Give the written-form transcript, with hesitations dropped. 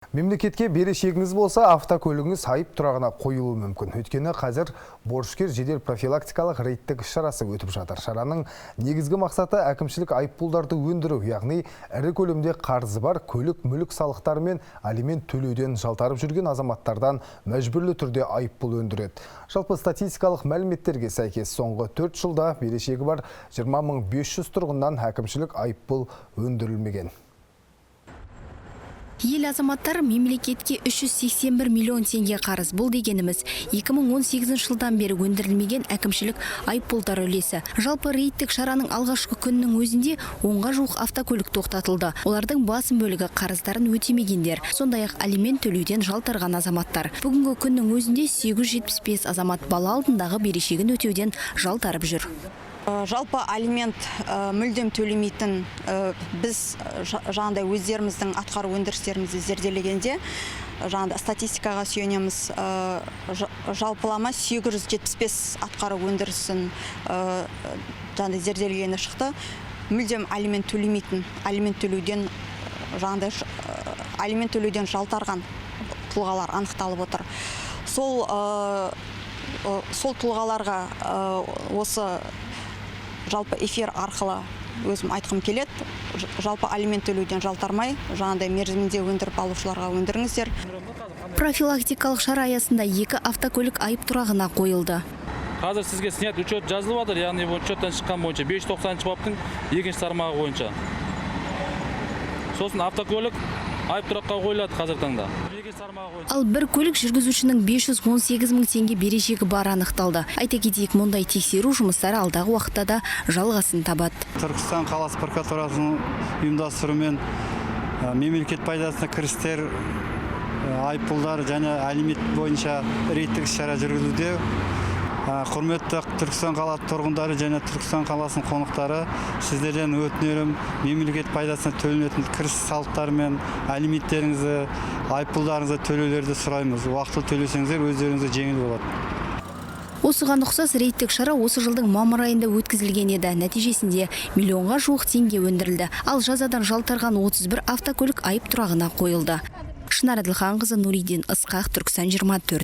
Мемлекетке берешегіңіз болса, автокөлігіңіз айып тұрағына қойылуы мүмкін. Өйткені қазір борышкер жедел профилактикалық рейдтік шарасы өтіп жатыр. Шараның негізгі мақсаты әкімшілік айыппұлдарды өндіру, яғни ірі көлемде қарызы бар көлік мүлік салықтары мен алимент төлеуден жалтарып жүрген азаматтардан мәжбүрлі түрде айыппұл өндіреді. Жалпы статистикалық мәліметтерге сәйкес соңғы 4 жылда берешегі бар 20.500 тұрғыннан әкімшілік айыппұл өндірілмеген. Ел азаматтары мемлекетке 381 миллион теңге қарыз. Бұл дегеніміз 2018 жылдан бері өндірілмеген әкімшілік айыппұлдар үлесі. Жалпы рейдтік шараның алғашқы күннің өзінде 10-ға жуық автокөлік тоқтатылды. Олардың басым бөлігі қарыздарын өтемегендер, сондай-ақ алимент төлеуден жалтарған азаматтар. Бүгінгі күннің өзінде 875 азамат бала алдындағы берешегін өтеуден жалтарып жүр. Жалпы алимент мүлдем төлемейтін біз жаңағыдай өздеріміздің атқару өндірістерімізді зерделегенде статистикаға сүйенеміз. Жалпылама 875 атқару өндірісін зерделегені шықты. Мүлдем алимент төлемейтін, алимент төлеуден жалтарған тұлғалар анықталып отыр. Сол тұлғаларға осы жалпы эфир арқылы өзім айтқым келеді. Жалпы алимент төлеуден жалтармай, жаңағыдай мерзімінде өндіріп алушыларға өндіріңіздер. Профилактикалық шара аясында 2 автокөлік айып тұрағына қойылды. Қазір сізге снят учет жазылып жатыр, яғни учеттен шыққан бойынша 590 баптың 2-ші тармағы бойынша. Сосын автокөлік айып тұраққа қойылады қазір таңда. Ал бір көлік жүргізушінің 518 мың теңге берешегі бар анықталды. Айта кетейік, мұндай тексеру жұмыстары алдағы уақытта да жалғасын табады. Түркістан қаласы прокуратурасының ұйымдастыруымен мемлекет пайдасына кірістер, айыппұлдар және алимент бойынша рейдтік шара жүргізілуде. Құрметті Түркістан қаласы тұрғындары және Түркістан қаласының қонақтары, сіздерден өтінерім, мемлекет пайдасына төленетін кіріс салықтары мен алименттеріңізді, айыппұлдарыңызды төлеулерді сұраймыз. Уақытылы төлесеңіздер өздеріңізге жеңіл болады. Осыған ұқсас рейдтік шара осы жылдың мамыр айында өткізілген еді. Нәтижесінде миллионға жуық теңге өндірілді. Ал жазадан жалтарған 31 автокөлік айып тұрағына қойылды. Шынар Әділханқызы, Нуридин Ысқақ, Түркістан 24.